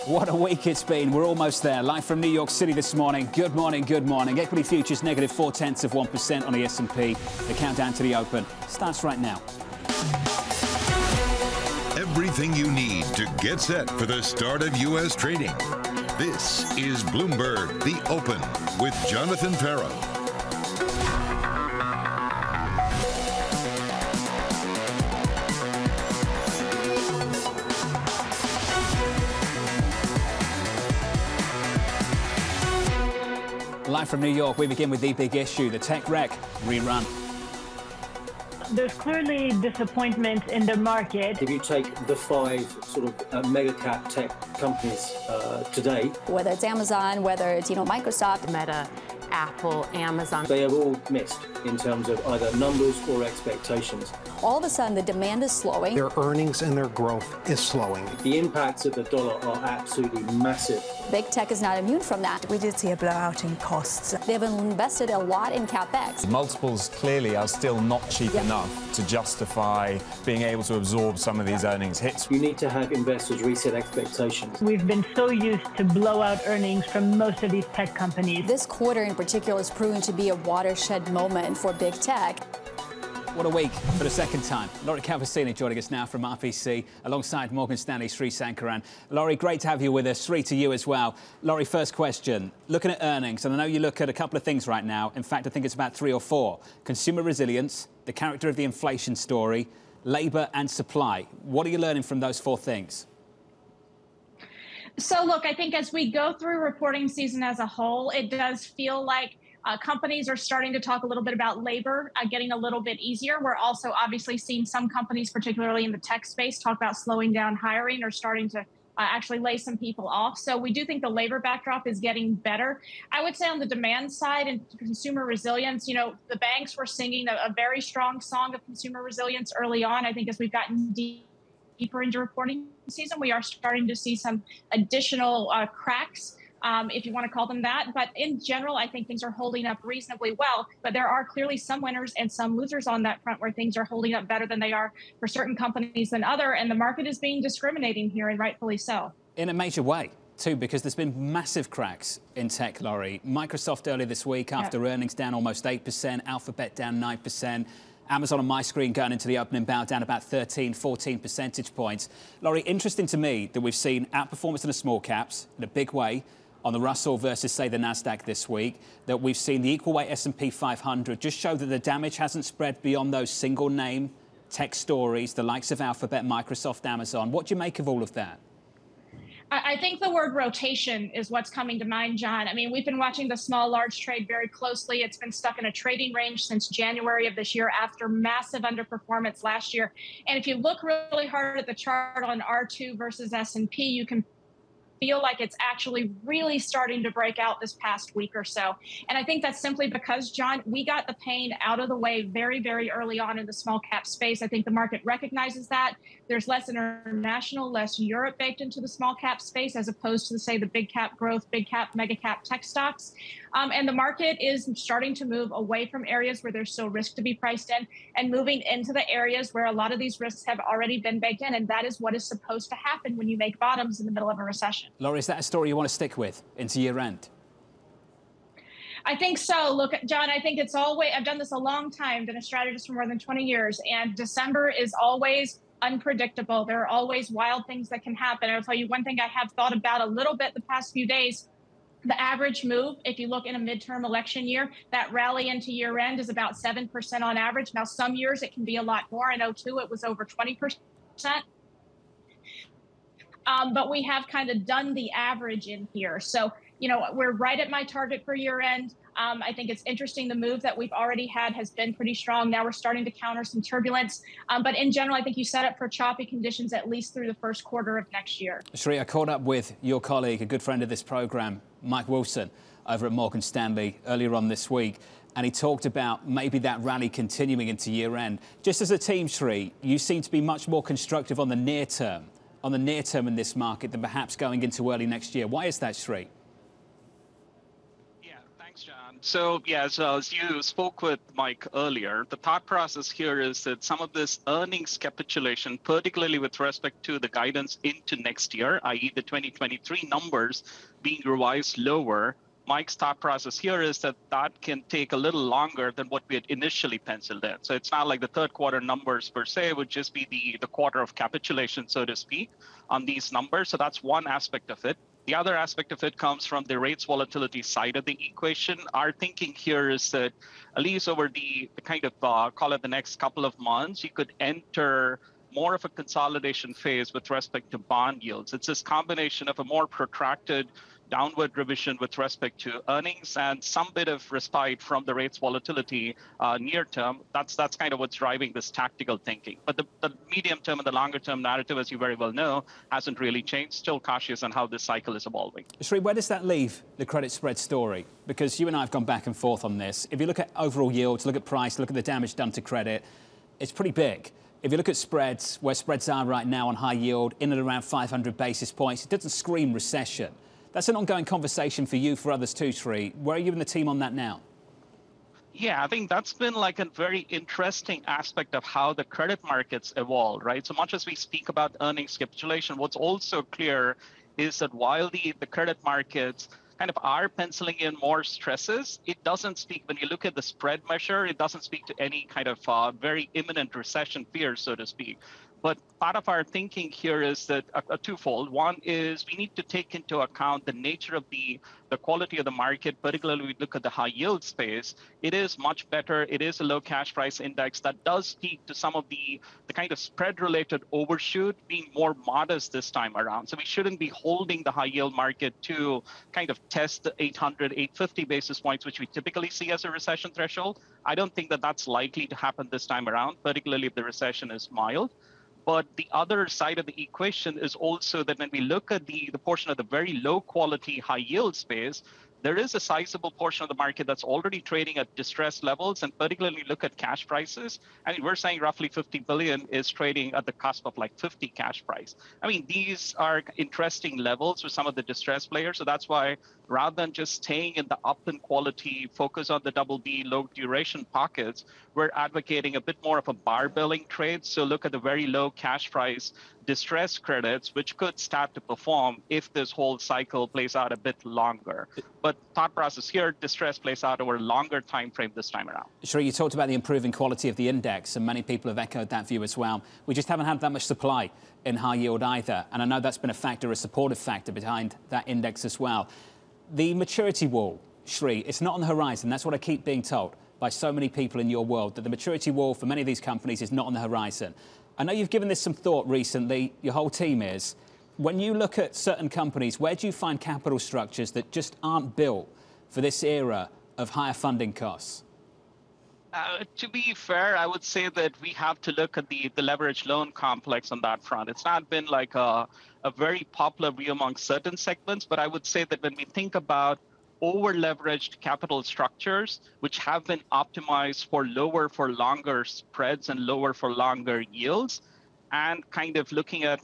What a week it's been. We're almost there. Live from New York City this morning. Good morning, good morning. Equity futures negative 0.4% on the S&P. The countdown to the open starts right now. Everything you need to get set for the start of U.S. trading. This is Bloomberg, The Open with Jonathan Ferro. Live from New York, we begin with the big issue, the tech wreck rerun. There's clearly disappointment in the market. If you take the five sort of mega cap tech companies today, whether it's Amazon, whether it's Microsoft, Meta, Apple, Amazon, they have all missed in terms of either numbers or expectations. All of a sudden the demand is slowing. Their earnings and their growth is slowing. The impacts of the dollar are absolutely massive. Big tech is not immune from that. We did see a blowout in costs. They've invested a lot in CapEx. Multiples clearly are still not cheap enough to justify being able to absorb some of these earnings hits. You need to have investors reset expectations. We've been so used to blowout earnings from most of these tech companies. This quarter in particular is proving to be a watershed moment for big tech. What a week for the second time. Lori Calvasini joining us now from RPC alongside Morgan Stanley's Sri Sankaran. Lori, great to have you with us. Sri, to you as well. Lori, first question. Looking at earnings, and I know you look at a couple of things right now. In fact, I think it's about 3 or 4. Consumer resilience, the character of the inflation story, labour and supply. What are you learning from those 4 things? So, look, I think as we go through reporting season as a whole, it does feel like companies are starting to talk a little bit about labor getting a little bit easier. We're also obviously seeing some companies, particularly in the tech space, talk about slowing down hiring or starting to actually lay some people off. So we do think the labor backdrop is getting better. I would say on the demand side and consumer resilience, the banks were singing a very strong song of consumer resilience early on. I think as we've gotten deeper into reporting season, we are starting to see some additional cracks, if you want to call them that. But in general, I think things are holding up reasonably well. But there are clearly some winners and some losers on that front where things are holding up better than they are for certain companies than other. And the market is being discriminating here, and rightfully so. In a major way, too, because there's been massive cracks in tech, Lori. Microsoft earlier this week after earnings down almost 8%, Alphabet down 9%. Amazon on my screen going into the opening bow down about 13, 14 percentage points. Lori, interesting to me that we've seen outperformance in the small caps in a big way on the Russell versus, say, the Nasdaq this week, that we've seen the equal weight S&P 500 just show that the damage hasn't spread beyond those single name tech stories, the likes of Alphabet, Microsoft, Amazon. What do you make of all of that? I think the word rotation is what's coming to mind, John. I mean, we've been watching the small, large trade very closely. It's been stuck in a trading range since January of this year after massive underperformance last year. And if you look really hard at the chart on R2 versus S&P, you can feel like it's actually really starting to break out this past week or so. And I think that's simply because, John, we got the pain out of the way very, very early on in the small cap space. I think the market recognizes that. There's less international, less Europe baked into the small cap space as opposed to, say, the big cap growth, big cap, mega cap tech stocks. And the market is starting to move away from areas where there's still risk to be priced in and moving into the areas where a lot of these risks have already been baked in. And that is what is supposed to happen when you make bottoms in the middle of a recession. Lori, is that a story you want to stick with into year end? I think so. Look, John, I think it's always, I've done this a long time, been a strategist for more than 20 years, and December is always unpredictable. There are always wild things that can happen. I'll tell you one thing I have thought about a little bit the past few days. The average move, if you look in a midterm election year, that rally into year end is about 7% on average. Now, some years it can be a lot more. In 2002, it was over 20%. But we have kind of done the average in here. So, we're right at my target for year end. I think it's interesting. The move that we've already had has been pretty strong. Now we're starting to counter some turbulence. But in general, I think you set up for choppy conditions at least through the first quarter of next year. Sri, I caught up with your colleague, a good friend of this program, Mike Wilson, over at Morgan Stanley earlier on this week. And he talked about maybe that rally continuing into year end. Just as a team, Sri, you seem to be much more constructive on the near term in this market than perhaps going into early next year. Why is that, Sri? Thanks, John. So, as you spoke with Mike earlier, the thought process here is that some of this earnings capitulation, particularly with respect to the guidance into next year, i.e. the 2023 numbers being revised lower, Mike's thought process here is that that can take a little longer than what we had initially penciled in. So it's not like the third quarter numbers per se would just be the quarter of capitulation, so to speak, on these numbers. So that's one aspect of it. The other aspect of it comes from the rates volatility side of the equation. Our thinking here is that at least over the kind of call it the next couple of months, you could enter more of a consolidation phase with respect to bond yields. It's this combination of a more protracted downward revision with respect to earnings and some bit of respite from the rates volatility near term. That's kind of what's driving this tactical thinking. But the medium term and the longer term narrative, as you very well know, hasn't really changed. Still cautious on how this cycle is evolving. Sri, where does that leave the credit spread story? Because you and I have gone back and forth on this. If you look at overall yields, look at price, look at the damage done to credit, it's pretty big. If you look at spreads, where spreads are right now on high yield, in and around 500 basis points, it doesn't scream recession. That's an ongoing conversation for you, for others too, Sri. Where are you and the team on that now? Yeah, I think that's been like a very interesting aspect of how the credit markets evolve, right? So much as we speak about earnings capitulation, what's also clear is that while the credit markets kind of are penciling in more stresses, it doesn't speak, when you look at the spread measure, it doesn't speak to any kind of very imminent recession fear, so to speak. But part of our thinking here is that a twofold. One is we need to take into account the nature of the quality of the market, particularly we look at the high yield space. It is much better. It is a low cash price index that does speak to some of the kind of spread related overshoot being more modest this time around. So we shouldn't be holding the high yield market to kind of test the 800, 850 basis points, which we typically see as a recession threshold. I don't think that that's likely to happen this time around, particularly if the recession is mild. But the other side of the equation is also that when we look at the portion of the very low quality high yield space, there is a sizable portion of the market that's already trading at distressed levels, and particularly look at cash prices. I mean, we're saying roughly 50 billion is trading at the cusp of like 50 cash price. I mean, these are interesting levels for some of the distressed players. So that's why rather than just staying in the up in quality, focus on the BB low duration pockets, we're advocating a bit more of a barbelling trade. So look at the very low cash price distressed credits, which could start to perform if this whole cycle plays out a bit longer. But thought process here, distress plays out over a longer time frame this time around. Sure, you talked about the improving quality of the index, and many people have echoed that view as well. We just haven't had that much supply in high yield either, and I know that's been a factor, a supportive factor behind that index as well. The maturity wall, Sri, it's not on the horizon. That's what I keep being told by so many people in your world, that the maturity wall for many of these companies is not on the horizon. I know you've given this some thought recently, your whole team is. When you look at certain companies, where do you find capital structures that just aren't built for this era of higher funding costs? To be fair, I would say that we have to look at the leveraged loan complex on that front. It's not been like a very popular view among certain segments, but I would say that when we think about over-leveraged capital structures, which have been optimized for lower for longer spreads and lower for longer yields, and kind of looking at,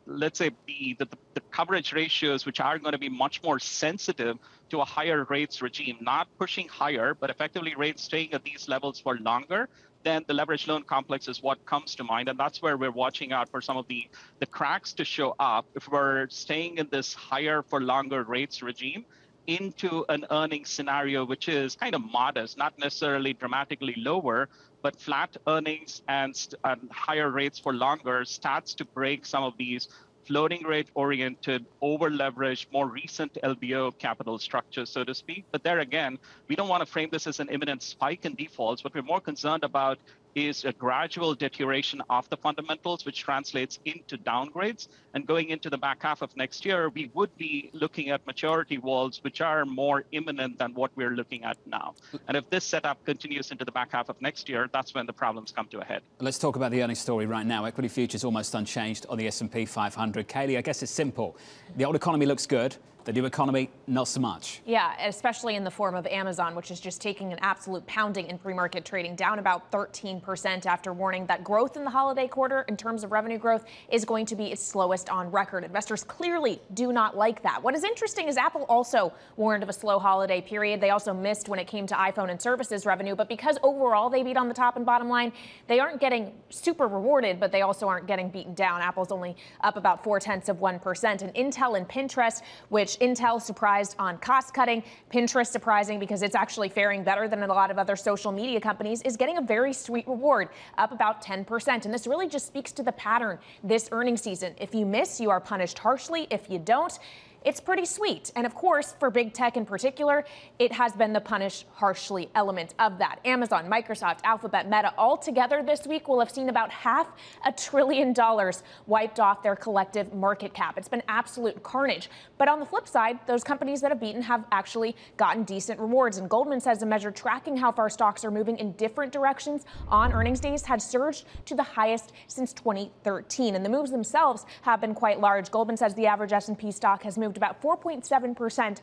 let's say, the coverage ratios, which are going to be much more sensitive to a higher rates regime, not pushing higher, but effectively rates staying at these levels for longer, then the leveraged loan complex is what comes to mind. And that's where we're watching out for some of the cracks to show up if we're staying in this higher for longer rates regime into an earnings scenario which is kind of modest, not necessarily dramatically lower, but flat earnings and higher rates for longer starts to break some of these floating rate oriented, over leveraged, more recent LBO capital structures, so to speak. But there again, we don't want to frame this as an imminent spike in defaults. What we're more concerned about is a gradual deterioration of the fundamentals, which translates into downgrades. And going into the back half of next year, we would be looking at maturity walls, which are more imminent than what we're looking at now. And if this setup continues into the back half of next year, that's when the problems come to a head. Let's talk about the earnings story right now. Equity futures almost unchanged on the S&P 500. Kaylee, I guess it's simple. The old economy looks good. The new economy, not so much. Yeah, especially in the form of Amazon, which is just taking an absolute pounding in pre-market trading, down about 13% after warning that growth in the holiday quarter in terms of revenue growth is going to be its slowest on record. Investors clearly do not like that. What is interesting is Apple also warned of a slow holiday period. They also missed when it came to iPhone and services revenue, but because overall they beat on the top and bottom line, they aren't getting super rewarded, but they also aren't getting beaten down. Apple's only up about 0.4%. And Intel and Pinterest, which Intel surprised on cost cutting, Pinterest surprising because it's actually faring better than a lot of other social media companies, is getting a very sweet reward, up about 10%. And this really just speaks to the pattern this earnings season. If you miss, you are punished harshly. If you don't, it's pretty sweet. And of course, for big tech in particular, it has been the punish harshly element of that. Amazon, Microsoft, Alphabet, Meta, all together this week will have seen about $500 billion wiped off their collective market cap. It's been absolute carnage. But on the flip side, those companies that have beaten have actually gotten decent rewards. And Goldman says a measure tracking how far stocks are moving in different directions on earnings days had surged to the highest since 2013. And the moves themselves have been quite large. Goldman says the average S&P stock has moved about 4.7%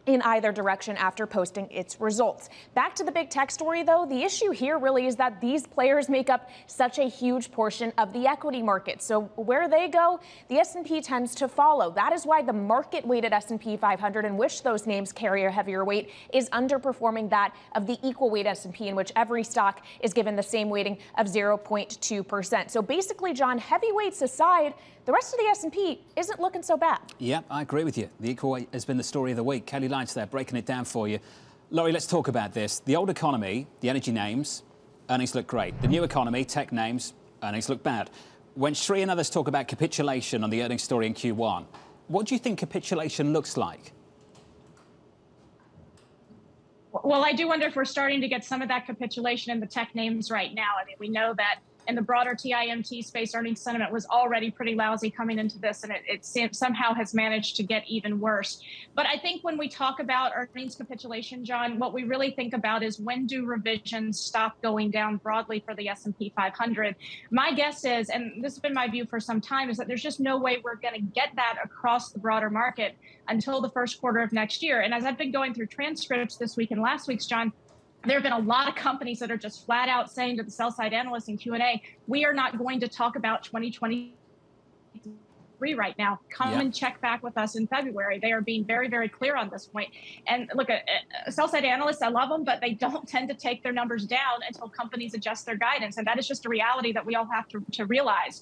in either direction after posting its results. Back to the big tech story, though, the issue here really is that these players make up such a huge portion of the equity market. So where they go, the S&P tends to follow. That is why the market-weighted S&P 500, in which those names carry a heavier weight, is underperforming that of the equal weight S&P, in which every stock is given the same weighting of 0.2%. So basically, John, heavyweights aside, the rest of the S&P isn't looking so bad. Yeah, I agree with you. The equal weight has been the story of the week. Kelly Lights there, breaking it down for you. Laurie, let's talk about this. The old economy, the energy names, earnings look great. The new economy, tech names, earnings look bad. When Sri and others talk about capitulation on the earnings story in Q1, what do you think capitulation looks like? Well, I do wonder if we're starting to get some of that capitulation in the tech names right now. I mean, we know that in the broader TIMT space, earnings sentiment was already pretty lousy coming into this, and it somehow has managed to get even worse. But I think when we talk about earnings capitulation, John, what we really think about is when do revisions stop going down broadly for the S&P 500? My guess is, and this has been my view for some time, is that there's just no way we're going to get that across the broader market until the first quarter of next year. And as I've been going through transcripts this week and last week's, John, there have been a lot of companies that are just flat out saying to the sell side analysts in Q&A, we are not going to talk about 2023 right now. Come and check back with us in February. They are being very, very clear on this point. And look, sell side analysts, I love them, but they don't tend to take their numbers down until companies adjust their guidance. And that is just a reality that we all have to realize.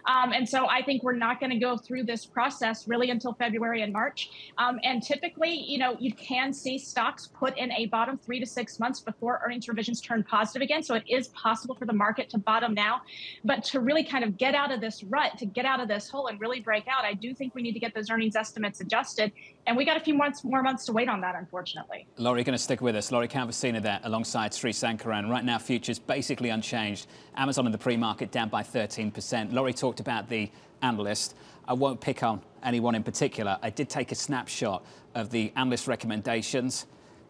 And so I think we're not going to go through this process really until February and March. And typically, you know, you can see stocks put in a bottom 3 to 6 months before earnings revisions turn positive again. So it is possible for the market to bottom now. But to really kind of get out of this rut, to get out of this hole and really break out, I do think we need to get those earnings estimates adjusted. And we got a few more months to wait on that, unfortunately. Laurie, going to stick with us. Laurie Calvasina there alongside Sri Sankaran. Right now, futures basically unchanged. Amazon in the pre-market down by 13%. Laurie talked about the analyst. I won't pick on anyone in particular. I did take a snapshot of the analyst recommendations.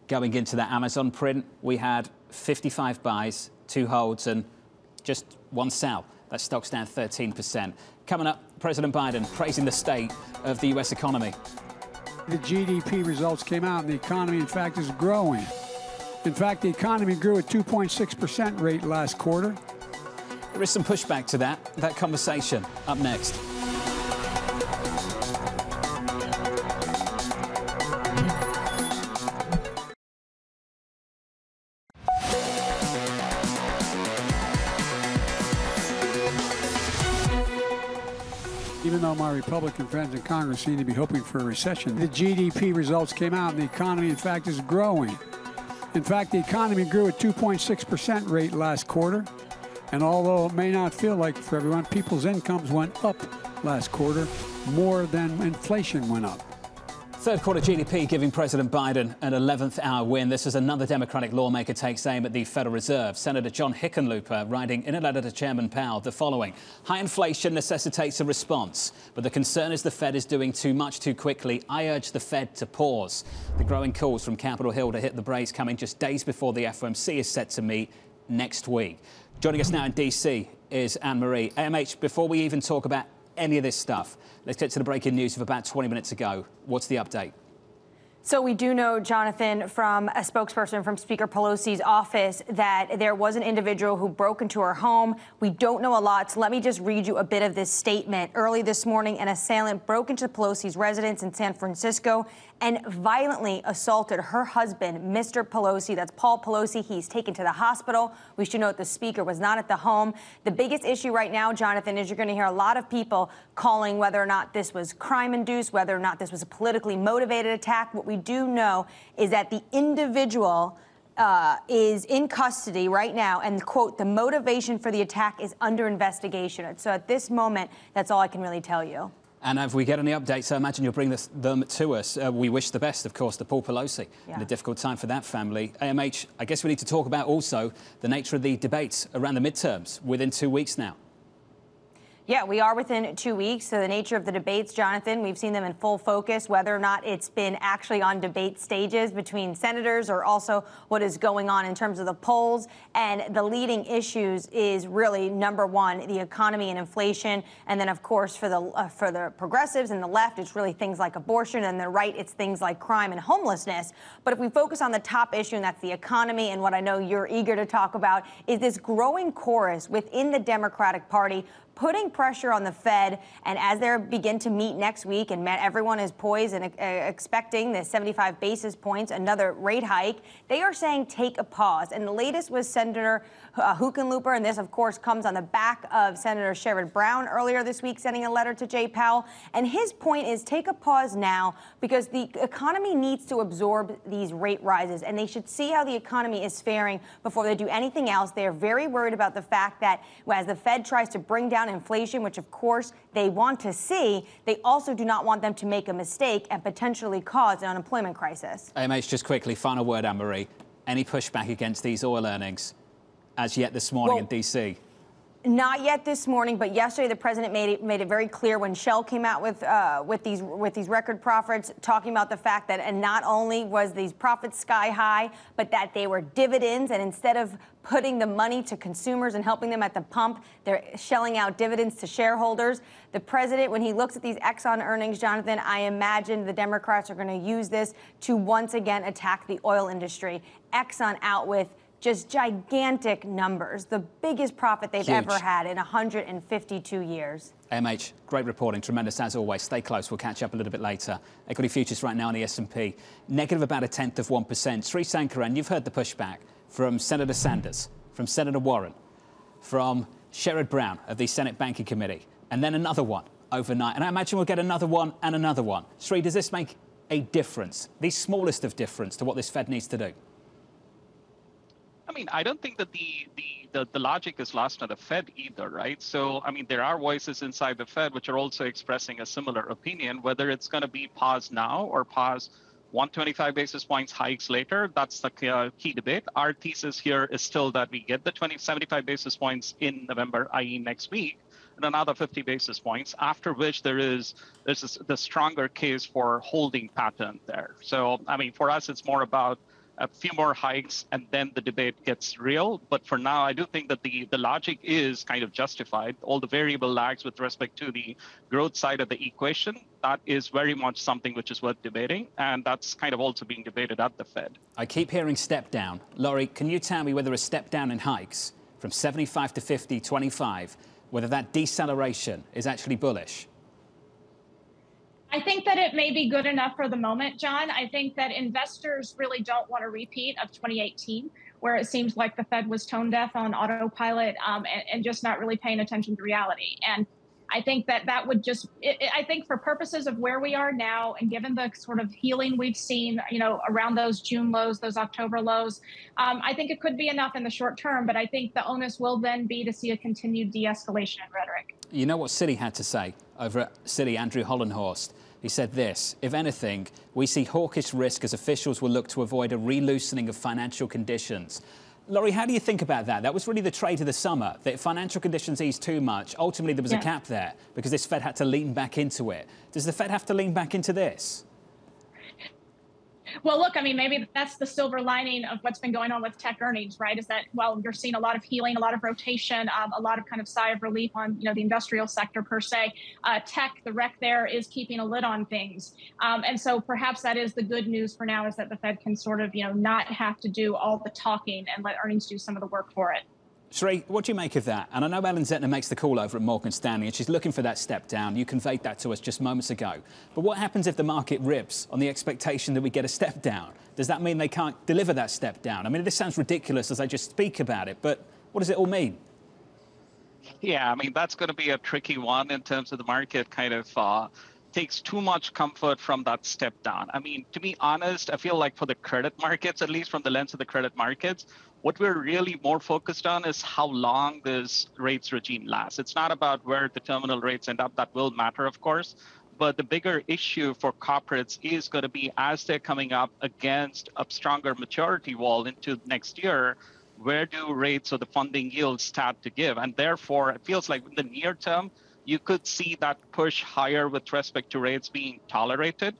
Going into that Amazon print, we had 55 buys, 2 holds and just 1 sell. That stock's down 13%. Coming up, President Biden praising the state of the US economy. The GDP results came out and the economy, in fact, is growing. In fact, the economy grew at 2.6% rate last quarter. There is some pushback to that conversation up next. Even though my Republican friends in Congress seem to be hoping for a recession, the GDP results came out and the economy, in fact, is growing. In fact, the economy grew at 2.6% rate last quarter. And although it may not feel like for everyone, people's incomes went up last quarter more than inflation went up. Third quarter GDP giving President Biden an 11th hour win. This is another Democratic lawmaker takes aim at the Federal Reserve. Senator John Hickenlooper writing in a letter to Chairman Powell the following. High inflation necessitates a response, but the concern is the Fed is doing too much too quickly. I urge the Fed to pause. The growing calls from Capitol Hill to hit the brakes coming just days before the FOMC is set to meet next week. Joining us now in D.C. is Anne Marie. AMH, before we even talk about any of this stuff. Let's get to the breaking news of about 20 minutes ago. What's the update? So we do know, Jonathan, from a spokesperson from Speaker Pelosi's office that there was an individual who broke into her home. We don't know a lot, so let me just read you a bit of this statement. Early this morning, an assailant broke into Pelosi's residence in San Francisco and violently assaulted her husband, Mr. Pelosi. That's Paul Pelosi. He's taken to the hospital. We should note the speaker was not at the home. The biggest issue right now, Jonathan, is you're going to hear a lot of people calling whether or not this was crime-induced, whether or not this was a politically motivated attack. What we do know is that the individual is in custody right now, and, quote, the motivation for the attack is under investigation. So at this moment, that's all I can really tell you. And if we get any updates, I imagine you'll bring them to us. We wish the best, of course, to Paul Pelosi in a difficult time for that family. AMH, I guess we need to talk about also the nature of the debates around the midterms within 2 weeks now. Yeah, we are within 2 weeks. So the nature of the debates, Jonathan, we've seen them in full focus, whether or not it's been actually on debate stages between senators or also what is going on in terms of the polls. And the leading issues is really, number one, the economy and inflation. And then, of course, for the progressives and the left, it's really things like abortion. And the right, it's things like crime and homelessness. But if we focus on the top issue, and that's the economy, and what I know you're eager to talk about, is this growing chorus within the Democratic Party putting pressure on the Fed. And as they begin to meet next week, and everyone is poised and expecting the 75 basis points, another rate hike, they are saying take a pause. And the latest was Senator Hickenlooper, and this, of course, comes on the back of Senator Sherrod Brown earlier this week sending a letter to Jay Powell. And his point is take a pause now because the economy needs to absorb these rate rises, and they should see how the economy is faring before they do anything else. They are very worried about the fact that as the Fed tries to bring down inflation, which of course they want to see, they also do not want them to make a mistake and potentially cause an unemployment crisis. AMH, just quickly, final word, Anne-Marie. Any pushback against these oil earnings as yet this morning in D.C.? Not yet this morning, but yesterday the president made it very clear when Shell came out with these record profits, talking about the fact that and not only was these profits sky high, but that they were dividends, and instead of putting the money to consumers and helping them at the pump, they're shelling out dividends to shareholders. The president, when he looks at these Exxon earnings, Jonathan, I imagine the Democrats are going to use this to once again attack the oil industry. Exxon out with just gigantic numbers, the biggest profit they've ever had in 152 years. MH, great reporting, tremendous as always. Stay close, we'll catch up a little bit later. Equity futures right now on the S&P, negative about 0.1%. Sri Sankaran, you've heard the pushback from Senator Sanders, from Senator Warren, from Sherrod Brown of the Senate Banking Committee, and then another one overnight. And I imagine we'll get another one and another one. Sri, does this make a difference, the smallest of difference to what this Fed needs to do? I mean, I don't think that the logic is lost on the Fed either, right? So, I mean, there are voices inside the Fed which are also expressing a similar opinion, whether it's going to be pause now or pause 125 basis points hikes later. That's the key debate. Our thesis here is still that we get the 75 basis points in November, i.e. next week, and another 50 basis points, after which there's the stronger case for holding pattern there. So, I mean, for us, it's more about a few more hikes, and then the debate gets real. But for now, I do think that the logic is kind of justified. All the variable lags with respect to the growth side of the equation, that is very much something which is worth debating, and that's kind of also being debated at the Fed. I keep hearing step down. Laurie, can you tell me whether a step down in hikes from 75 to 50, 25, whether that deceleration is actually bullish? I think that it may be good enough for the moment, John. I think that investors really don't want a repeat of 2018, where it seems like the Fed was tone deaf on autopilot and just not really paying attention to reality. And I think that would just, I think for purposes of where we are now, and given the sort of healing we've seen, you know, around those June lows, those October lows, I think it could be enough in the short term. But I think the onus will then be to see a continued de-escalation in rhetoric. You know what Citi had to say over at Citi, Andrew Hollenhorst? He said this: if anything, we see hawkish risk as officials will look to avoid a re-loosening of financial conditions. Laurie, how do you think about that? That was really the trade of the summer, that if financial conditions eased too much, ultimately there was a cap there because this Fed had to lean back into it. Does the Fed have to lean back into this? Well, look, I mean, maybe that's the silver lining of what's been going on with tech earnings, right? Is that, well, you're seeing a lot of healing, a lot of rotation, a lot of kind of sigh of relief on, the industrial sector per se. Tech, the wreck there is keeping a lid on things. And so perhaps that is the good news for now, is that the Fed can sort of, not have to do all the talking and let earnings do some of the work for it. Sri, what do you make of that? And I know Ellen Zentner makes the call over at Morgan Stanley, and she's looking for that step down. You conveyed that to us just moments ago. But what happens if the market rips on the expectation that we get a step down? Does that mean they can't deliver that step down? I mean, this sounds ridiculous as I just speak about it, but what does it all mean? Yeah, I mean, that's going to be a tricky one in terms of the market kind of takes too much comfort from that step down. I mean, to be honest, I feel like for the credit markets, at least from the lens of the credit markets, what we're really more focused on is how long this rates regime lasts. It's not about where the terminal rates end up. That will matter, of course. But the bigger issue for corporates is going to be, as they're coming up against a stronger maturity wall into next year, where do rates or the funding yields start to give? And therefore, it feels like in the near term, you could see that push higher with respect to rates being tolerated.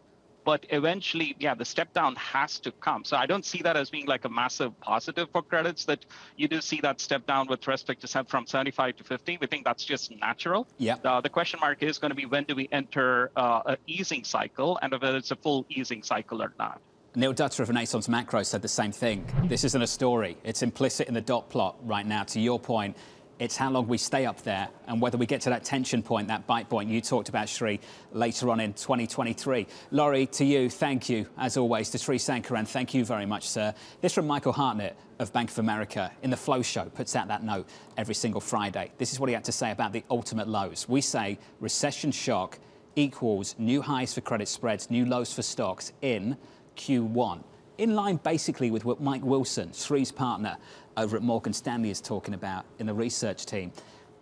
But eventually, yeah, the step down has to come. So I don't see that as being like a massive positive for credits, that you do see that step down with respect to from 75 to 50. We think that's just natural. Yeah. The question mark is going to be, when do we enter an easing cycle, and whether it's a full easing cycle or not. Neil Dutter of Renaissance Macro said the same thing. This isn't a story. It's implicit in the dot plot right now. To your point, it's how long we stay up there and whether we get to that tension point, that bite point you talked about, Sri, later on in 2023. Laurie, to you, thank you, as always. To Sri Sankaran, thank you very much, sir. This from Michael Hartnett of Bank of America in the Flow Show, puts out that note every single Friday. This is what he had to say about the ultimate lows. We say recession shock equals new highs for credit spreads, new lows for stocks in Q1. In line basically with what Mike Wilson, Sri's partner over at Morgan Stanley, is talking about in the research team.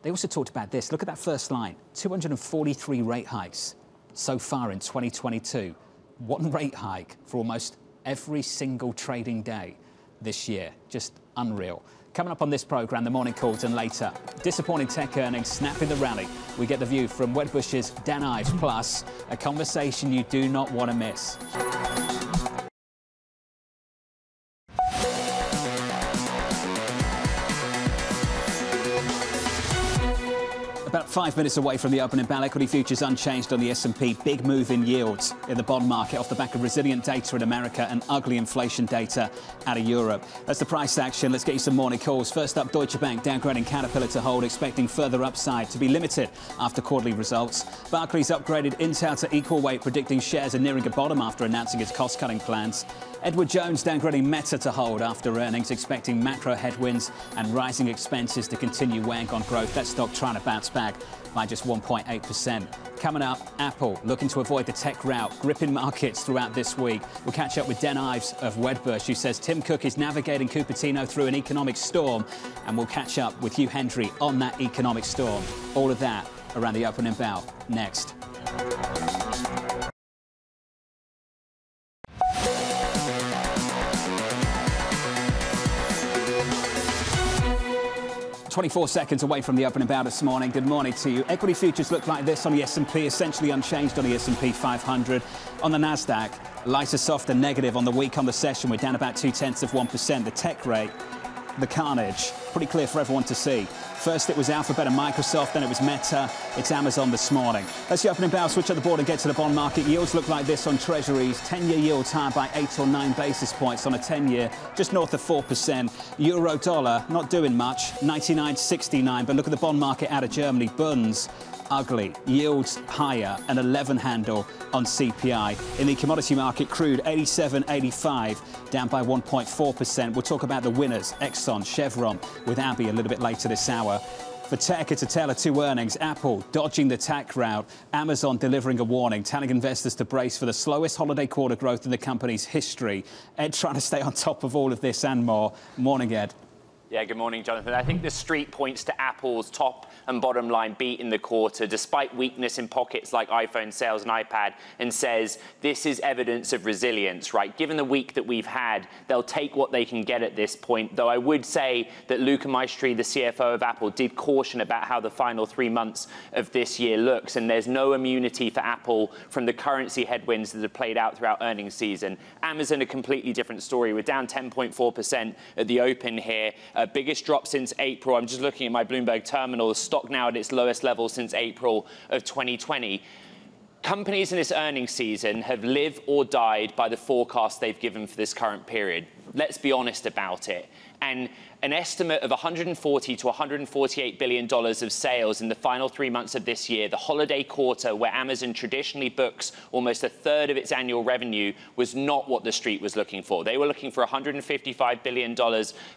They also talked about this. Look at that first line. 243 rate hikes so far in 2022. One rate hike for almost every single trading day this year. Just unreal. Coming up on this programme, the morning calls, and later, disappointing tech earnings snapping the rally. We get the view from Wedbush's Dan Ives, plus a conversation you do not want to miss. About 5 minutes away from the opening bell, equity futures unchanged on the S&P. Big move in yields in the bond market off the back of resilient data in America and ugly inflation data out of Europe. That's the price action. Let's get you some morning calls. First up, Deutsche Bank downgrading Caterpillar to hold, expecting further upside to be limited after quarterly results. Barclays upgraded Intel to equal weight, predicting shares are nearing a bottom after announcing its cost-cutting plans. Edward Jones downgrading Meta to hold after earnings, expecting macro headwinds and rising expenses to continue weighing on growth. That stock trying to bounce back by just 1.8%. Coming up, Apple looking to avoid the tech rout, gripping markets throughout this week. We'll catch up with Dan Ives of Wedbush, who says Tim Cook is navigating Cupertino through an economic storm, and we'll catch up with Hugh Hendry on that economic storm. All of that around the opening bell next. 24 seconds away from the opening bell this morning. Good morning to you. Equity futures look like this on the S&P, essentially unchanged on the S&P 500. On the Nasdaq, lighter, softer, negative on the week on the session. We're down about 0.2%. The tech rate, the carnage, pretty clear for everyone to see. First it was Alphabet and Microsoft, then it was Meta, it's Amazon this morning. Let's the opening bell, switch on the board and get to the bond market. Yields look like this on treasuries. 10-year yields higher by 8 or 9 basis points on a 10-year, just north of 4%. Euro dollar not doing much, 99.69, but look at the bond market out of Germany. Bunds, ugly, yields higher, an 11 handle on CPI. In the commodity market, crude 87.85, down by 1.4%. We'll talk about the winners, Exxon, Chevron, with Abbey a little bit later this hour. For tech, it's a tale of two earnings. Apple dodging the tech route. Amazon delivering a warning, telling investors to brace for the slowest holiday quarter growth in the company's history. Ed trying to stay on top of all of this and more. Morning, Ed. Yeah, good morning, Jonathan. I think the street points to Apple's top and bottom line beat in the quarter, despite weakness in pockets like iPhone sales and iPad, and says this is evidence of resilience, right? Given the week that we've had, they'll take what they can get at this point, though I would say that Luca Maestri, the CFO of Apple, did caution about how the final 3 months of this year looks, and there's no immunity for Apple from the currency headwinds that have played out throughout earnings season. Amazon, a completely different story. We're down 10.4% at the open here. Biggest drop since April. I'm just looking at my Bloomberg terminal. The stock now at its lowest level since April of 2020. Companies in this earnings season have lived or died by the forecast they've given for this current period. Let's be honest about it. And an estimate of $140 to $148 billion of sales in the final 3 months of this year, the holiday quarter where Amazon traditionally books almost a third of its annual revenue, was not what the street was looking for. They were looking for $155 billion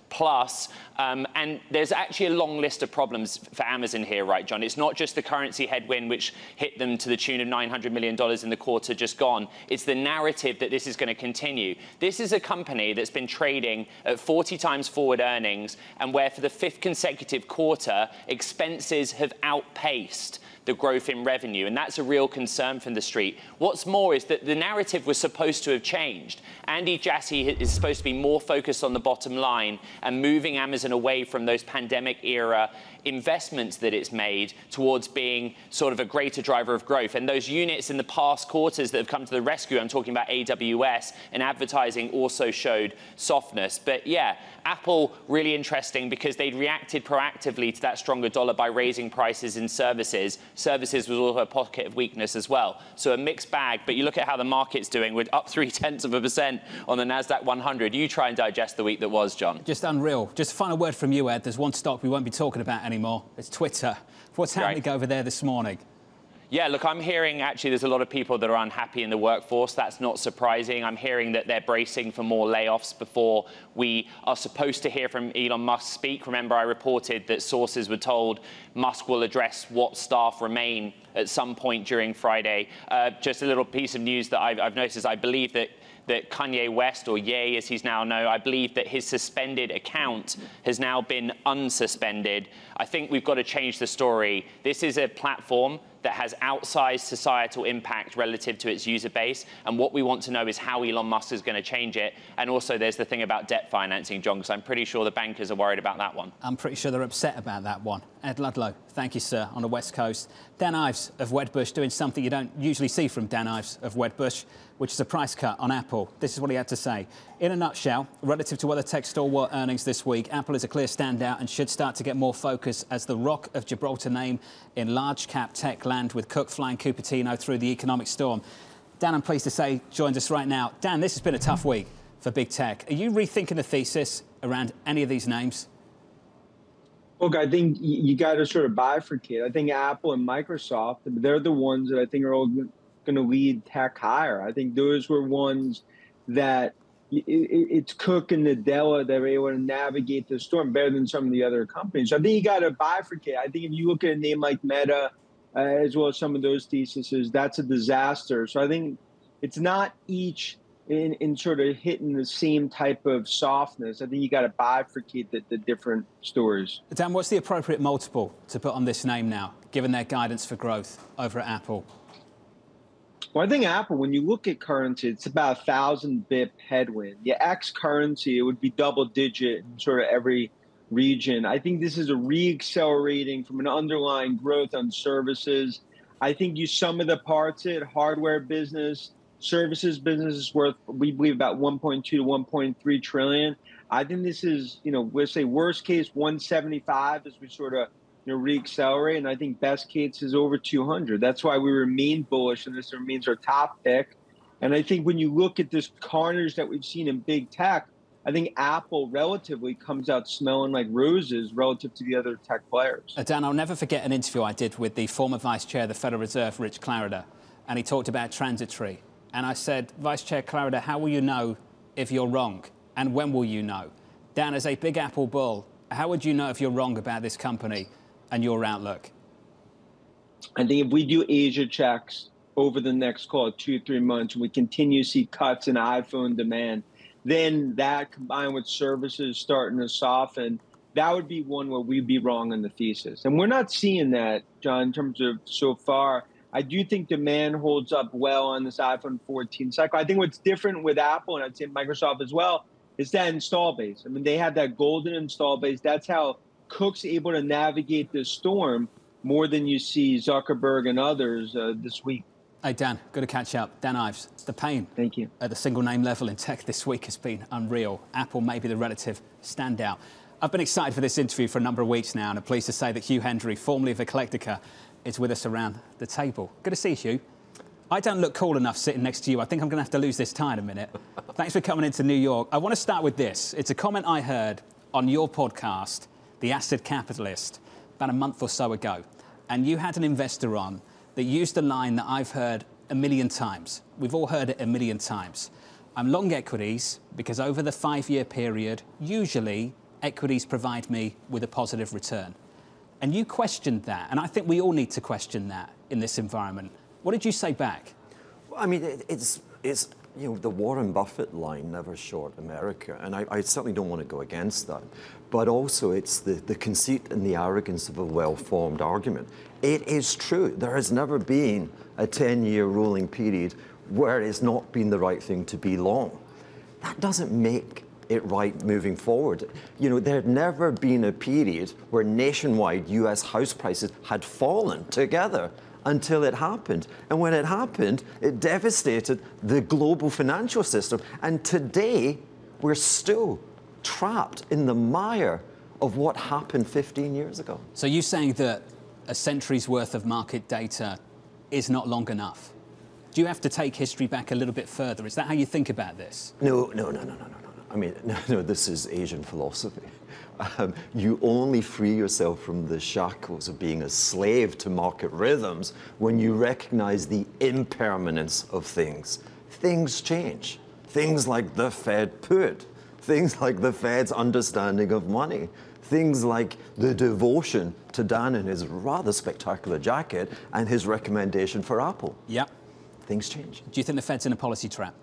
plus. And there's actually a long list of problems for Amazon here, right, John? It's not just the currency headwind, which hit them to the tune of $900 million in the quarter just gone. It's the narrative that this is going to continue. This is a company that's been trading at 40 times forward earnings, and where for the 5th consecutive quarter, expenses have outpaced the growth in revenue, and that's a real concern from the street. What's more is that the narrative was supposed to have changed. Andy Jassy is supposed to be more focused on the bottom line and moving Amazon away from those pandemic-era investments that it's made towards being sort of a greater driver of growth. And those units in the past quarters that have come to the rescue, I'm talking about AWS and advertising, also showed softness. But yeah, Apple, really interesting because they'd reacted proactively to that stronger dollar by raising prices in services. Services was also a pocket of weakness as well. So a mixed bag, but you look at how the market's doing. We're up 0.3% on the NASDAQ 100. You try and digest the week that was, John. Just unreal. Just a final word from you, Ed. There's one stock we won't be talking about anymore. It's Twitter. What's happening over there this morning? Yeah, look, I'm hearing actually there's a lot of people that are unhappy in the workforce. That's not surprising. I'm hearing that they're bracing for more layoffs before we are supposed to hear from Elon Musk speak. Remember, I reported that sources were told Musk will address what staff remain at some point during Friday. Just a little piece of news that I've noticed. I believe that Kanye West, or Ye as he's now known, I believe that his suspended account has now been unsuspended. I think we've got to change the story. This is a platform that has outsized societal impact relative to its user base. And what we want to know is how Elon Musk is going to change it. And also there's the thing about debt financing, John, because I'm pretty sure the bankers are worried about that one. I'm pretty sure they're upset about that one. Ed Ludlow, thank you, sir, on the West Coast. Dan Ives of Wedbush doing something you don't usually see from Dan Ives of Wedbush, which is a price cut on Apple. This is what he had to say. In a nutshell, relative to other tech stalwart earnings this week, Apple is a clear standout and should start to get more focus as the Rock of Gibraltar name in large-cap tech land, with Cook flying Cupertino through the economic storm. Dan, I'm pleased to say, joins us right now. Dan, this has been a tough week for big tech. Are you rethinking the thesis around any of these names? Look, I think you got to sort of bifurcate. I think Apple and Microsoft, they're the ones that I think are all going to lead tech higher. I think those were ones that it's Cook and Nadella that were able to navigate the storm better than some of the other companies. So I think you got to bifurcate. I think if you look at a name like Meta, as well as some of those theses, that's a disaster. So I think it's not each in sort of hitting the same type of softness. I think you got to bifurcate the different stories. Dan, what's the appropriate multiple to put on this name now, given their guidance for growth over at Apple? Well, I think Apple, when you look at currency, it's about 1,000 BIP headwind. Yeah, X currency, it would be double digit in sort of every region. I think this is a re-accelerating from an underlying growth on services. I think you sum of the parts it, hardware business, services business is worth, we believe, about 1.2 to 1.3 trillion. I think this is, let's say worst case 175 as we sort of re-accelerate, and I think best case is over 200. That's why we remain bullish, and this remains our top pick. And I think when you look at this carnage that we've seen in big tech, I think Apple relatively comes out smelling like roses relative to the other tech players. Dan, I'll never forget an interview I did with the former Vice Chair of the Federal Reserve, Rich Clarida, and he talked about transitory. And I said, Vice Chair Clarida, how will you know if you're wrong? And when will you know? Dan, as a big Apple bull, how would you know if you're wrong about this company and your outlook? I think if we do Asia checks over the next, call it 2 or 3 months, and we continue to see cuts in iPhone demand, then that combined with services starting to soften, that would be one where we'd be wrong on the thesis. And we're not seeing that, John, in terms of so far. I do think demand holds up well on this iPhone 14 cycle. I think what's different with Apple, and I'd say Microsoft as well, is that install base. I mean, they have that golden install base. That's how Cook's able to navigate this storm more than you see Zuckerberg and others this week. Hey, Dan, good to catch up. Dan Ives, the pain Thank you. at the single name level in tech this week has been unreal. Apple may be the relative standout. I've been excited for this interview for a number of weeks now, and I'm pleased to say that Hugh Hendry, formerly of Eclectica, is with us around the table. Good to see you, Hugh. I don't look cool enough sitting next to you. I think I'm going to have to lose this tie in a minute. Thanks for coming into New York. I want to start with this. It's a comment I heard on your podcast, The Acid Capitalist, about a month or so ago. And you had an investor on that used a line that I've heard a million times. We've all heard it a million times. I'm long equities because over the 5-year period, usually equities provide me with a positive return. And you questioned that, and I think we all need to question that in this environment. What did you say back? Well, I mean, it's you know, the Warren Buffett line, never short America, and I certainly don't want to go against that. But also, it's the conceit and the arrogance of a well-formed argument. It is true. There has never been a 10-year rolling period where it's not been the right thing to be long. That doesn't make it right moving forward. You know, there had never been a period where nationwide US house prices had fallen together until it happened. And when it happened, it devastated the global financial system. And today, we're still trapped in the mire of what happened 15 years ago. So you're saying that a century's worth of market data is not long enough? Do you have to take history back a little bit further? Is that how you think about this? No. I mean, no, this is Asian philosophy. You only free yourself from the shackles of being a slave to market rhythms when you recognize the impermanence of things. Things change. Things like the Fed put, things like the Fed's understanding of money, things like the devotion to Dan in his rather spectacular jacket and his recommendation for Apple. Yep. Things change. Do you think the Fed's in a policy trap?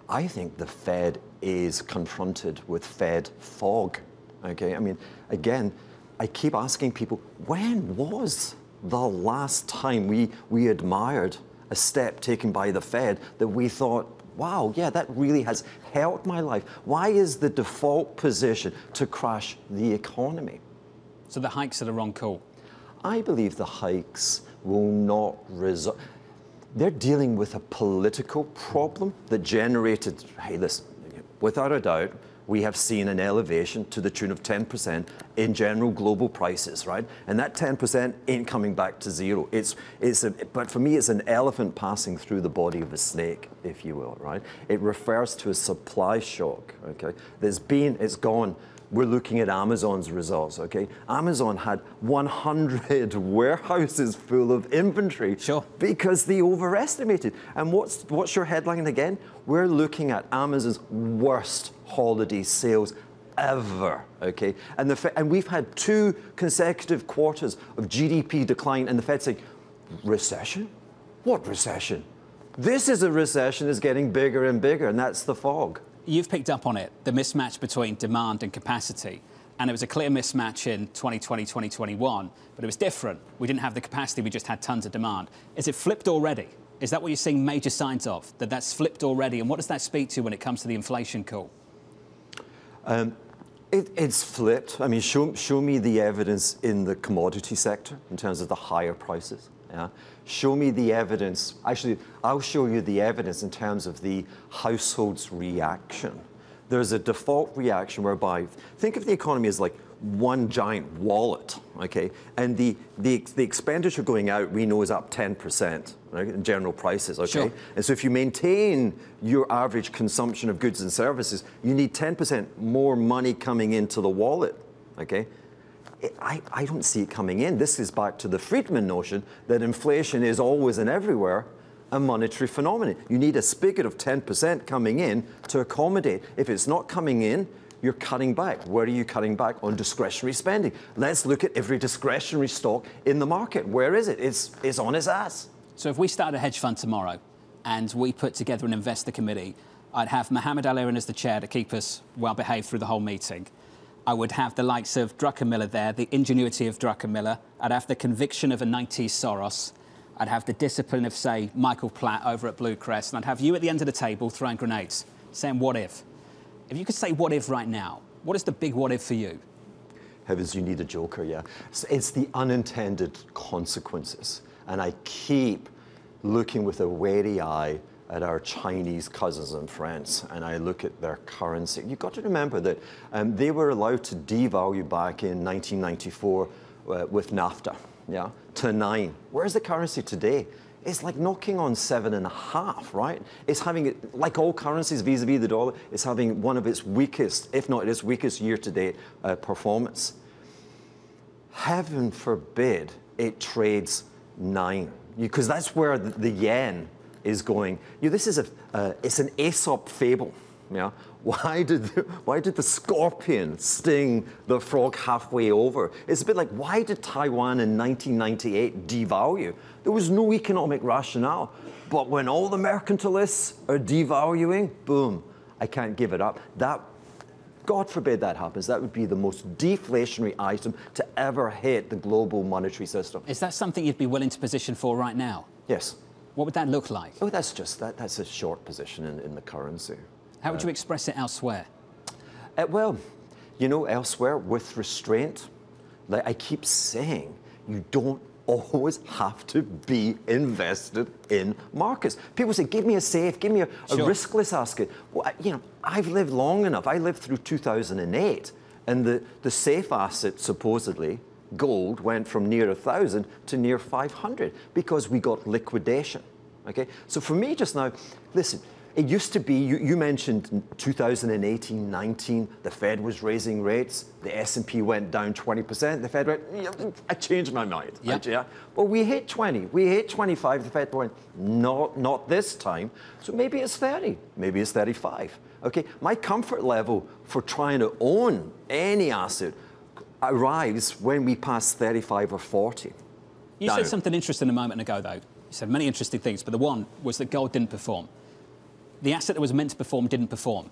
I think the Fed is confronted with Fed fog. Okay, I mean, again, I keep asking people, when was the last time we admired a step taken by the Fed that we thought, wow, yeah, that really has helped my life? Why is the default position to crash the economy? So the hikes are the wrong call? I believe the hikes will not result. They're dealing with a political problem that generated, hey, listen, without a doubt, we have seen an elevation to the tune of 10% in general global prices, right? And that 10% ain't coming back to zero. But for me, it's an elephant passing through the body of a snake, if you will, right? It refers to a supply shock, okay? It's gone. We're looking at Amazon's results, okay? Amazon had 100 warehouses full of inventory because they overestimated. And what's your headline again? We're looking at Amazon's worst holiday sales ever, okay? And we've had 2 consecutive quarters of GDP decline, and the Fed saying, recession? What recession? This is a recession that's getting bigger and bigger, and that's the fog. You've picked up on it, the mismatch between demand and capacity. And it was a clear mismatch in 2020, 2021, but it was different. We didn't have the capacity, we just had tons of demand. Is it flipped already? Is that what you're seeing major signs of, that that's flipped already? And what does that speak to when it comes to the inflation call? It's flipped. I mean, show me the evidence in the commodity sector in terms of the higher prices. Yeah? Show me the evidence. Actually, I'll show you the evidence in terms of the household's reaction. There's a default reaction whereby, think of the economy as like one giant wallet, okay? And the expenditure going out, we know, is up 10%, right, in general prices, okay? Sure. And so if you maintain your average consumption of goods and services, you need 10% more money coming into the wallet, okay? I don't see it coming in. This is back to the Friedman notion that inflation is always and everywhere a monetary phenomenon. You need a spigot of 10% coming in to accommodate. If it's not coming in, you're cutting back. Where are you cutting back? On discretionary spending. Let's look at every discretionary stock in the market. Where is it? It's on its ass. So if we start a hedge fund tomorrow and we put together an investor committee, I'd have Mohamed Al-Erian as the chair to keep us well behaved through the whole meeting. I would have the likes of Druckenmiller there, the ingenuity of Druckenmiller. I'd have the conviction of a 90s Soros. I'd have the discipline of, say, Michael Platt over at Bluecrest. And I'd have you at the end of the table throwing grenades, saying, what if? If you could say what if right now, what is the big what if for you? Heavens, you need a joker, yeah. It's the unintended consequences. And I keep looking with a wary eye at our Chinese cousins and friends, and I look at their currency. You've got to remember that they were allowed to devalue back in 1994 with NAFTA, yeah, to 9. Where's the currency today? It's like knocking on 7.5, right? It's having, like all currencies vis-a-vis the dollar, it's having one of its weakest, if not its weakest year-to-date performance. Heaven forbid it trades 9, because that's where the yen is going. This is it's an Aesop fable. Yeah, why did the scorpion sting the frog halfway over? It's a bit like, why did Taiwan in 1998 devalue? There was no economic rationale. But when all the mercantilists are devaluing, boom, I can't give it up. That, God forbid that happens. That would be the most deflationary item to ever hit the global monetary system. Is that something you'd be willing to position for right now? Yes. What would that look like? Oh, that's a short position in the currency. How would you express it elsewhere? Well, you know, elsewhere with restraint. Like I keep saying, you don't always have to be invested in markets. People say, give me a safe, give me a riskless asset. Well, you know, I've lived long enough. I lived through 2008, and the safe asset, supposedly, gold, went from near 1,000 to near 500 because we got liquidation. Okay, so for me just now, listen, it used to be, you mentioned 2018, 19, the Fed was raising rates, the S&P went down 20%, the Fed went, I changed my mind. Yep. Yeah. Well, we hit 20, we hit 25, the Fed went, not this time, so maybe it's 30, maybe it's 35. Okay, my comfort level for trying to own any asset arrives when we pass 35 or 40. You said something interesting a moment ago, though. You said many interesting things, but the one was that gold didn't perform. The asset that was meant to perform didn't perform.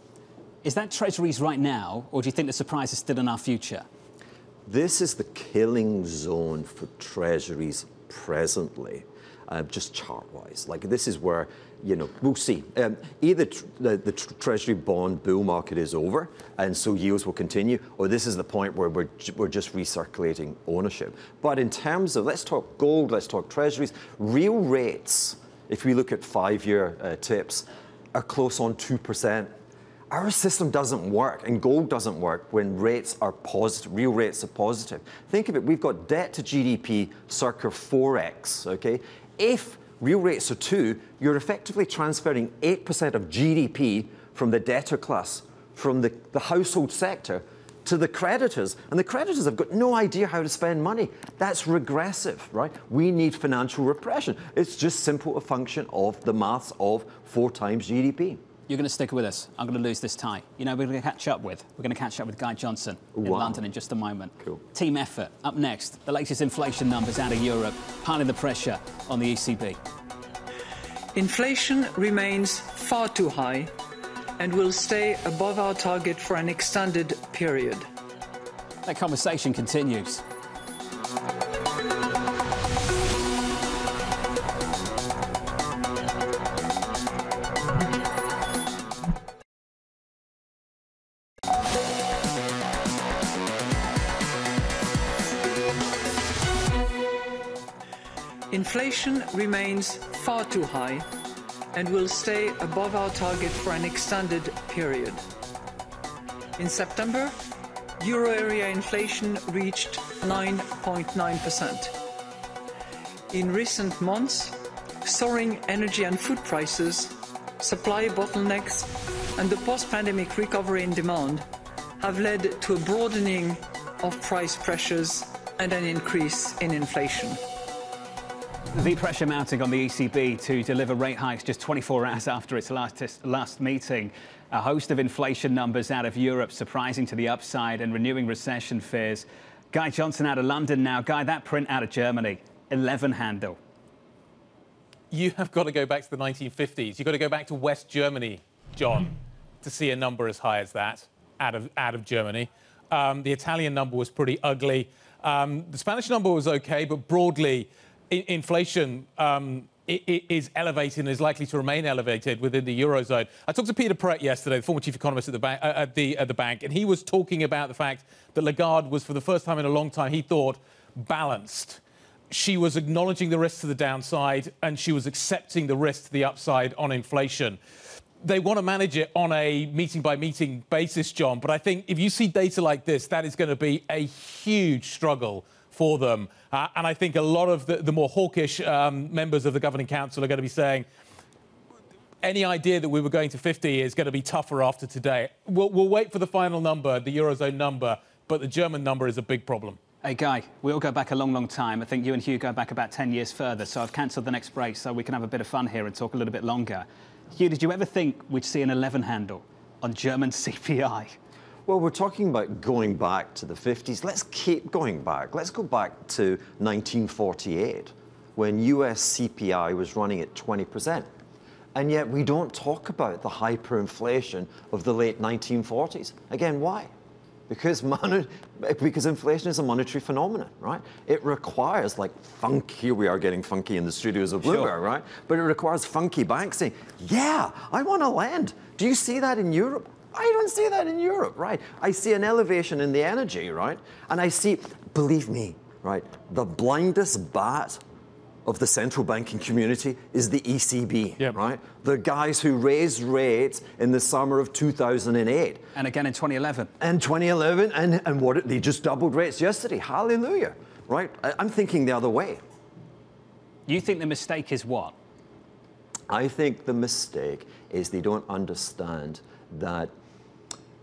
Is that treasuries right now, or do you think the surprise is still in our future? This is the killing zone for treasuries presently, just chart-wise. Like, this is where, you know, we'll see. Either the treasury bond bull market is over, and so yields will continue, or this is the point where we're just recirculating ownership. But in terms of, let's talk gold, let's talk treasuries, real rates, if we look at 5-year tips, are close on 2%. Our system doesn't work, and gold doesn't work when rates are positive, real rates are positive. Think of it, we've got debt to GDP circa 4x, okay? If real rates are 2, you're effectively transferring 8% of GDP from the debtor class, from the household sector, to the creditors. And the creditors have got no idea how to spend money. That's regressive, right? We need financial repression. It's just simple a function of the maths of 4 times GDP. You're going to stick with us. I'm going to lose this tie. You know, we're going to catch up with Guy Johnson in London in just a moment. Cool. Team effort. Up next, the latest inflation numbers out of Europe, piling the pressure on the ECB. Inflation remains far too high and will stay above our target for an extended period. That conversation continues. Inflation remains far too high and will stay above our target for an extended period. In September, euro area inflation reached 9.9%. In recent months, soaring energy and food prices, supply bottlenecks, and the post-pandemic recovery in demand have led to a broadening of price pressures and an increase in inflation. The pressure mounting on the ECB to deliver rate hikes just 24 hours after its last meeting. A host of inflation numbers out of Europe surprising to the upside and renewing recession fears. Guy Johnson out of London now. Guy, that print out of Germany, 11 handle. You have got to go back to the 1950s. You've got to go back to West Germany, John, to see a number as high as that out of Germany. The Italian number was pretty ugly. The Spanish number was okay, but broadly, inflation is elevated and is likely to remain elevated within the Eurozone. I talked to Peter Pret yesterday, the former chief economist at the bank, and he was talking about the fact that Lagarde was, for the first time in a long time, he thought, balanced. She was acknowledging the risks to the downside, and she was accepting the risk to the upside on inflation. They want to manage it on a meeting-by-meeting basis, John, but I think if you see data like this, that is going to be a huge struggle for them. And I think a lot of the more hawkish members of the Governing Council are going to be saying, any idea that we were going to 50 is going to be tougher after today. We'll wait for the final number, the Eurozone number, but the German number is a big problem. Hey, Guy, we all go back a long, long time. I think you and Hugh go back about 10 years further, so I've cancelled the next break so we can have a bit of fun here and talk a little bit longer. Hugh, did you ever think we'd see an 11 handle on German CPI? Well, we're talking about going back to the 50s. Let's keep going back. Let's go back to 1948, when US CPI was running at 20%. And yet we don't talk about the hyperinflation of the late 1940s. Again, why? Because inflation is a monetary phenomenon, right? It requires, like, here we are getting funky in the studios of Bloomberg, sure, right? But it requires funky banks saying, yeah, I want to lend. Do you see that in Europe? I don't see that in Europe, right? I see an elevation in the energy, right? And I see, believe me, right, the blindest bat of the central banking community is the ECB, yep, right? The guys who raised rates in the summer of 2008. And again in 2011. And 2011, and what, they just doubled rates yesterday. Hallelujah, right? I'm thinking the other way. You think the mistake is what? I think the mistake is they don't understand that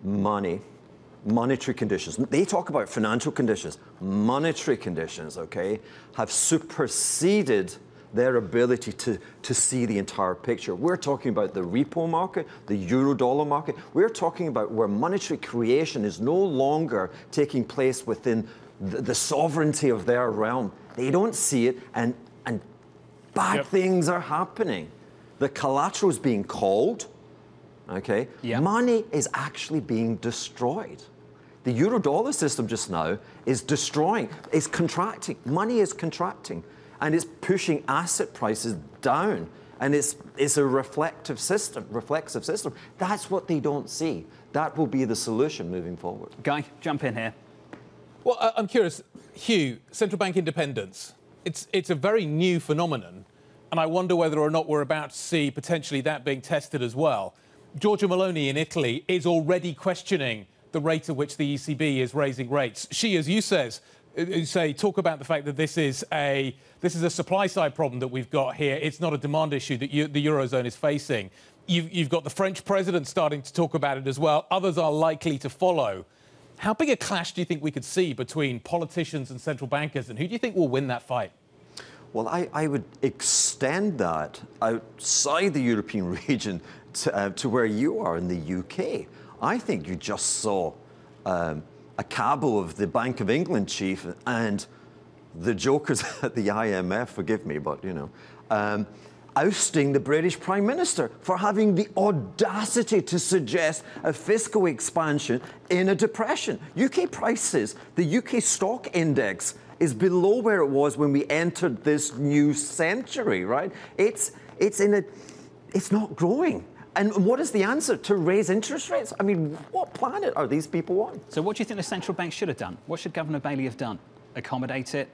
monetary conditions, they talk about financial conditions, monetary conditions, okay, have superseded their ability to see the entire picture. We're talking about the repo market, the euro-dollar market. We're talking about where monetary creation is no longer taking place within the sovereignty of their realm. They don't see it, and bad, yep, things are happening. The collateral is being called, okay? Yep. Money is actually being destroyed. The euro-dollar system just now is destroying, is contracting. Money is contracting, and it's pushing asset prices down. And it's a reflexive system. That's what they don't see. That will be the solution moving forward. Guy, jump in here. Well, I'm curious, Hugh, central bank independence, it's a very new phenomenon, and I wonder whether or not we're about to see potentially that being tested as well. Giorgia Meloni in Italy is already questioning the rate at which the ECB is raising rates. She, as you say, talk about the fact that this is a supply side problem that we've got here. It's not a demand issue that the Eurozone is facing. You've got the French president starting to talk about it as well. Others are likely to follow. How big a clash do you think we could see between politicians and central bankers, and who do you think will win that fight? Well, I would extend that outside the European region to where you are in the UK. I think you just saw a cabal of the Bank of England chief and the jokers at the IMF, forgive me, but, you know, ousting the British Prime Minister for having the audacity to suggest a fiscal expansion in a depression. UK prices, the UK stock index is below where it was when we entered this new century, right? It's not growing. And what is the answer? To raise interest rates? I mean, what planet are these people on? So what do you think the central bank should have done? What should Governor Bailey have done? Accommodate it?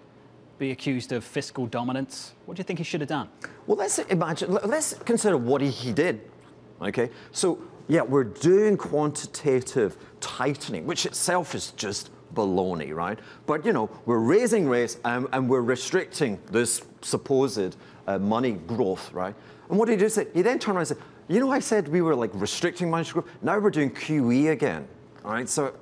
Be accused of fiscal dominance? What do you think he should have done? Well, let's consider what he did, okay? So, yeah, we're doing quantitative tightening, which itself is just baloney, right? But, you know, we're raising rates and we're restricting this supposed money growth, right? And what did he do? He then turned around and said, you know, I said we were, like, restricting monetary growth. Now we're doing QE again. All right, so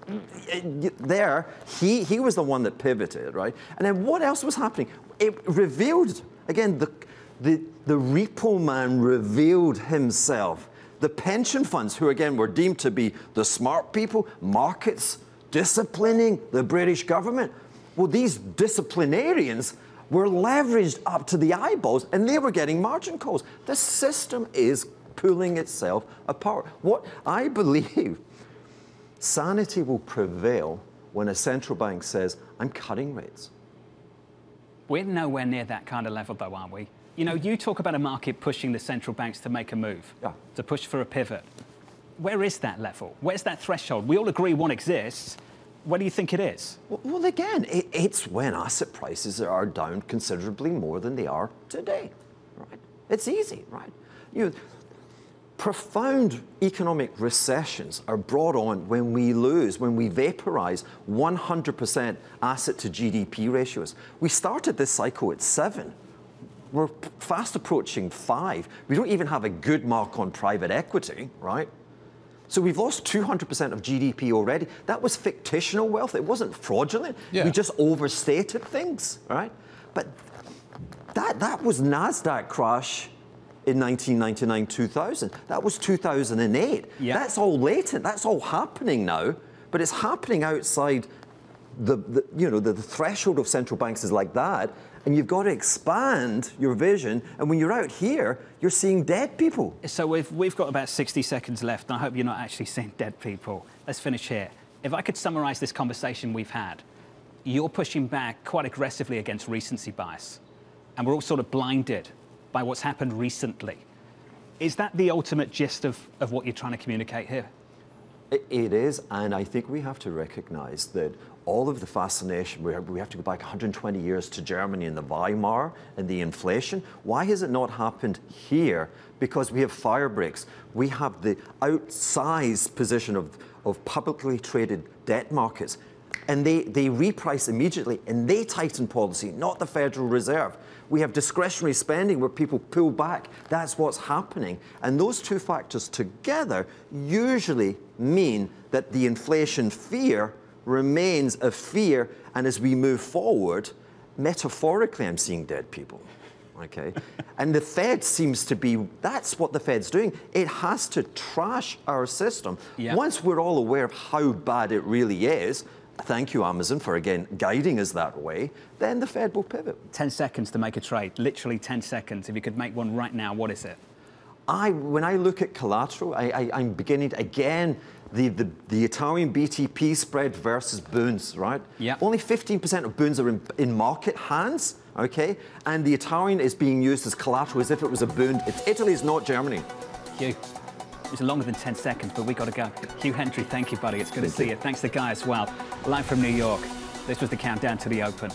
there, he was the one that pivoted, right? And then what else was happening? It revealed, again, the repo man revealed himself. The pension funds, who, again, were deemed to be the smart people, markets, disciplining the British government. Well, these disciplinarians were leveraged up to the eyeballs, and they were getting margin calls. The system is pulling itself apart. What I believe, sanity will prevail when a central bank says, I'm cutting rates. We're nowhere near that kind of level, though, aren't we? You know, you talk about a market pushing the central banks to make a move, to push for a pivot. Where is that level? Where's that threshold? We all agree one exists. Where do you think it is? Well, again, it's when asset prices are down considerably more than they are today, right? It's easy, right? Profound economic recessions are brought on when we vaporize 100% asset to GDP ratios. We started this cycle at 7. We're fast approaching 5. We don't even have a good mark on private equity, right? So we've lost 200% of GDP already. That was fictional wealth. It wasn't fraudulent. We just overstated things, right? But that was NASDAQ crash in 1999, 2000. That was 2008. That's all latent. That's all happening now. But it's happening outside the threshold of central banks is like that. And you've got to expand your vision. And when you're out here, you're seeing dead people. So we've got about 60 seconds left. And I hope you're not actually seeing dead people. Let's finish here. If I could summarize this conversation we've had, you're pushing back quite aggressively against recency bias. And we're all sort of blinded by what's happened recently. Is that the ultimate gist of what you're trying to communicate here? It is, and I think we have to recognize that all of the fascination, we have to go back 120 years to Germany and the Weimar and the inflation. Why has it not happened here? Because we have fire breaks. We have the outsized position of publicly traded debt markets. And they reprice immediately, and they tighten policy, not the Federal Reserve. We have discretionary spending where people pull back. That's what's happening. And those two factors together usually mean that the inflation fear remains a fear. And as we move forward, metaphorically, I'm seeing dead people. Okay? And the Fed seems to be, that's what the Fed's doing. It has to trash our system. Once we're all aware of how bad it really is, thank you, Amazon, for, again, guiding us that way, then the Fed will pivot. 10 seconds to make a trade, literally 10 seconds. If you could make one right now, what is it? When I look at collateral, I'm beginning to, again, the Italian BTP spread versus Bunds, right? Only 15% of Bunds are in market hands, okay? And the Italian is being used as collateral as if it was a Bund. Italy is not Germany. Hugh. It's longer than 10 seconds, but we've got to go. Hugh Hendry, thank you, buddy. It's good to see you. Thanks to Guy as well. Live from New York. This was the countdown to the Open.